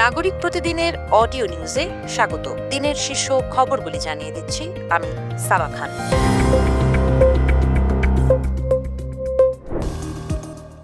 নাগরিক প্রতিদিনের অডিও নিউজে স্বাগত। দিনের শীর্ষ খবরগুলি জানিয়ে দিচ্ছি আমি সাবা খান।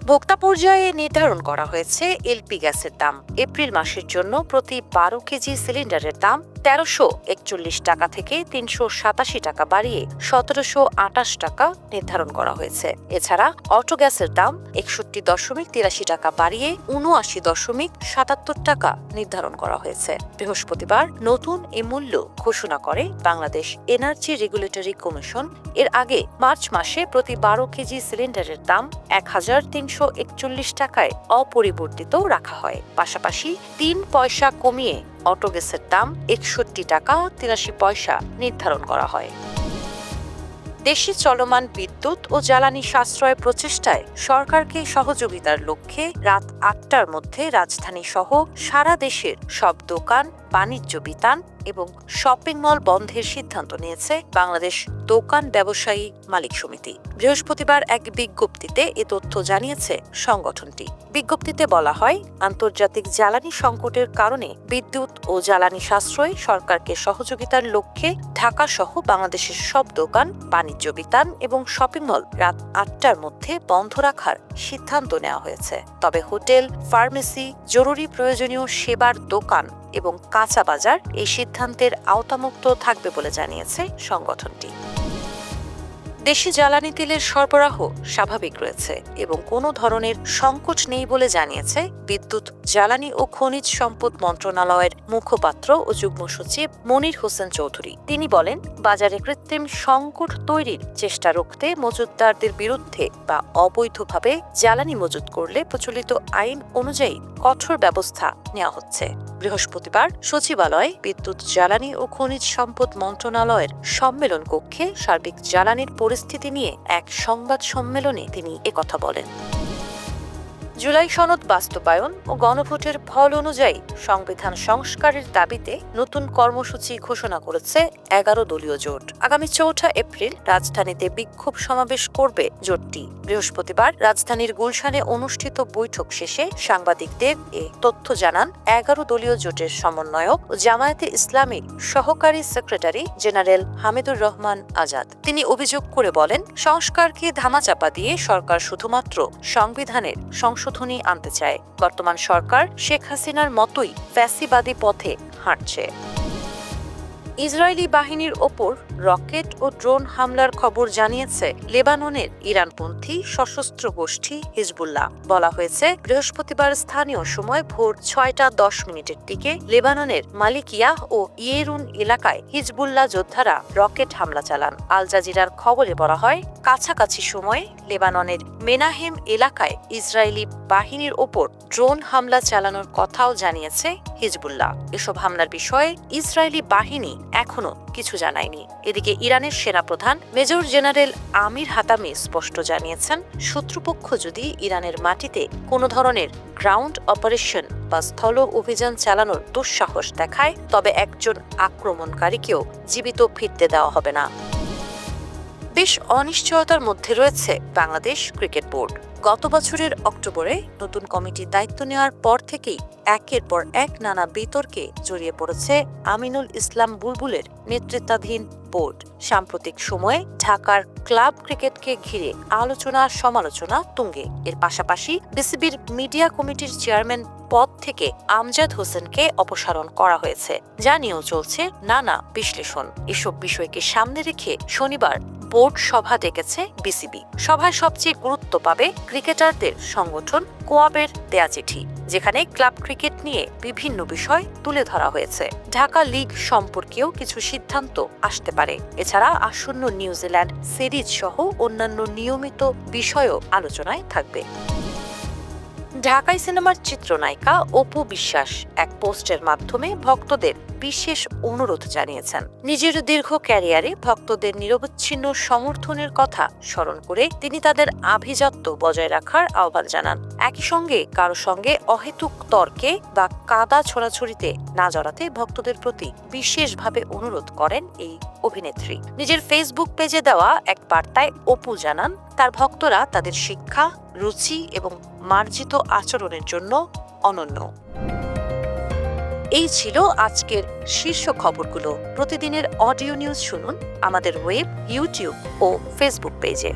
ভোক্তা পর্যায়ে নির্ধারণ করা হয়েছে এলপি গ্যাসের দাম। এপ্রিল মাসের জন্য প্রতি ১২ কেজি সিলিন্ডারের দাম ১৩৪১ টাকা থেকে ৩৮৭ টাকা বাড়িয়ে ১৭২৮ টাকা নির্ধারণ করা হয়েছে। এছাড়া অটো গ্যাসের দাম ৬১.৮৩ টাকা বাড়িয়ে ৭৯.৭৭ টাকা নির্ধারণ করা হয়েছে। বৃহস্পতিবার নতুন এই মূল্য ঘোষণা করে বাংলাদেশ এনার্জি রেগুলেটরি কমিশন। এর আগে মার্চ মাসে প্রতি ১২ কেজি সিলিন্ডারের দাম ১,৩৪১ টাকায় অপরিবর্তিত রাখা হয়। পাশাপাশি ৩ পয়সা কমিয়ে অটো গ্যাসের দাম ৬১ টাকা ৮৩ পয়সা নির্ধারণ করা হয়। দেশে চলমান বিদ্যুৎ ও জ্বালানি সাশ্রয় প্রচেষ্টায় সরকারকে সহযোগিতার লক্ষ্যে রাত ৮টার মধ্যে রাজধানী সহ সারা দেশের সব দোকান, বাণিজ্য বিতান এবং শপিং মল বন্ধের সিদ্ধান্ত নিয়েছে বাংলাদেশ দোকান ব্যবসায়ী মালিক সমিতি। বৃহস্পতিবার এক বিজ্ঞপ্তিতে এ তথ্য জানিয়েছে সংগঠনটি। বিজ্ঞপ্তিতে বলা হয়, আন্তর্জাতিক জ্বালানি সংকটের কারণে বিদ্যুৎ ও জ্বালানি সাশ্রয় সরকারকে সহযোগিতার লক্ষ্যে ঢাকা সহ বাংলাদেশের সব দোকান, বাণিজ্য বিতান এবং শপিং মল রাত ৮টার মধ্যে বন্ধ রাখার সিদ্ধান্ত নেওয়া হয়েছে। তবে হোটেল, ফার্মেসি, জরুরি প্রয়োজনীয় সেবার দোকান এবং কাঁচা বাজার এই সিদ্ধান্তের আওতামুক্ত থাকবে বলে জানিয়েছে সংগঠনটি। দেশে জ্বালানি তেলের সরবরাহ স্বাভাবিক রয়েছে এবং কোনো ধরনের সংকট নেই বলে জানিয়েছে বিদ্যুৎ, জ্বালানি ও খনিজ সম্পদ মন্ত্রণালয়ের মুখপাত্র ও যুগ্ম সচিব মনির হোসেন চৌধুরী। তিনি বলেন, বাজারে কৃত্রিম সংকট তৈরির চেষ্টা রুখতে মজুতদারদের বিরুদ্ধে বা অবৈধভাবে জ্বালানি মজুত করলে প্রচলিত আইন অনুযায়ী কঠোর ব্যবস্থা নেওয়া হচ্ছে। বৃহস্পতিবার সচিবালয়ে বিদ্যুৎ, জ্বালানি ও খনিজ সম্পদ মন্ত্রণালয়ের সম্মেলন কক্ষে সার্বিক জ্বালানির পরিস্থিতি নিয়ে এক সংবাদ সম্মেলনে তিনি একথা বলেন। জুলাই সনদ বাস্তবায়ন ও গণভোটের ফল অনুযায়ী সংবিধান সংস্কারের দাবিতে নতুন কর্মসূচি ঘোষণা করেছে ১১ দলীয় জোট। আগামী ৪ এপ্রিল রাজধানীতে বিক্ষোভ সমাবেশ করবে জোটটি। বৃহস্পতিবার রাজধানীর গুলশানে অনুষ্ঠিত বৈঠক শেষে সাংবাদিকদের এ তথ্য জানান ১১ দলীয় জোটের সমন্বয়ক ও জামায়াতে ইসলামীর সহকারী সেক্রেটারি জেনারেল হামিদুর রহমান আজাদ। তিনি অভিযোগ করে বলেন, সংস্কারকে ধামাচাপা দিয়ে সরকার শুধুমাত্র সংবিধানের সংশোধনী আনতে চায়। বর্তমান সরকার শেখ হাসিনার মতোই ফ্যাসিবাদী পথে হাঁটছে। ইসরায়েলি বাহিনীর ওপর রকেট ও ড্রোন হামলার খবর জানিয়েছে লেবাননের ইরানপন্থী সশস্ত্র গোষ্ঠী হিজবুল্লাহ। বলা হয়েছে, বৃহস্পতিবার স্থানীয় সময় ভোর ৬টা ১০ দিকে লেবাননের মালিকিয়া ও ইয়েরুন এলাকায় হিজবুল্লাহ যোদ্ধারা রকেট হামলা চালান। আল জাজিরার খবরে বলা হয়, কাছাকাছি সময়ে লেবাননের মেনাহেম এলাকায় ইসরায়েলি বাহিনীর ওপর ড্রোন হামলা চালানোর কথাও জানিয়েছে হিজবুল্লাহ। এসব হামলার বিষয়ে ইসরায়েলি বাহিনী এখনো কিছু জানায়নি। এদিকে ইরানের সেনাপ্রধান মেজর জেনারেল আমির হাতামি স্পষ্ট জানিয়েছেন, শত্রুপক্ষ যদি ইরানের মাটিতে কোনো ধরনের গ্রাউন্ড অপারেশন বা স্থল অভিযান চালানোর দুঃসাহস দেখায়, তবে একজন আক্রমণকারীকেও জীবিত ফিরতে দেওয়া হবে না। বেশ অনিশ্চয়তার মধ্যে রয়েছে বাংলাদেশ ক্রিকেট বোর্ড। গত বছরের অক্টোবরে নতুন কমিটির দায়িত্ব নেওয়ার পর থেকেই একের পর এক নানা বিতর্কে জড়িয়ে পড়েছে আমিনুল ইসলাম বুলবুলের নেতৃত্বাধীন বোর্ড। সাম্প্রতিক সময়ে ঢাকার ক্লাব ক্রিকেটকে ঘিরে আলোচনা সমালোচনা তুঙ্গে। এর পাশাপাশি বিসিবির মিডিয়া কমিটির চেয়ারম্যান পদ থেকে আমজাদ হোসেনকে অপসারণ করা হয়েছে, যা নিয়েও চলছে নানা বিশ্লেষণ। এসব বিষয়কে সামনে রেখে শনিবার বোর্ড সভা ডেকেছে বিসিবি। সভায় সবচেয়ে গুরুত্ব পাবে ক্রিকেটারদের সংগঠন কোয়াবের দেয়া চিঠি, যেখানে ক্লাব ক্রিকেট নিয়ে বিভিন্ন বিষয় তুলে ধরা হয়েছে। ঢাকা লিগ সম্পর্কেও কিছু সিদ্ধান্ত আসতে পারে। এছাড়া আসন্ন নিউজিল্যান্ড সিরিজ সহ অন্যান্য নিয়মিত বিষয়ও আলোচনায় থাকবে। ঢাকাই সিনেমার চিত্রনায়িকা অপু বিশ্বাস এক পোস্টের মাধ্যমে ভক্তদের বিশেষ অনুরোধ জানিয়েছেন। নিজের দীর্ঘ ক্যারিয়ারে ভক্তদের নিরবচ্ছিন্ন সমর্থনের কথা স্মরণ করে তিনি তাদের আভিজাত্য বজায় রাখার আহ্বান জানান। একই সঙ্গে কারো সঙ্গে অহেতুক তর্কে বা কাদা ছোড়াছুড়িতে না জড়াতে ভক্তদের প্রতি বিশেষভাবে অনুরোধ করেন এই অভিনেত্রী। নিজের ফেসবুক পেজে দেওয়া এক বার্তায় অপু জানান, তার ভক্তরা তাদের শিক্ষা, রুচি এবং মার্জিত আচরণের জন্য অনন্য। এই ছিল আজকের শীর্ষ খবরগুলো। প্রতিদিনের অডিও নিউজ শুনুন আমাদের ওয়েব, ইউটিউব ও ফেসবুক পেজে।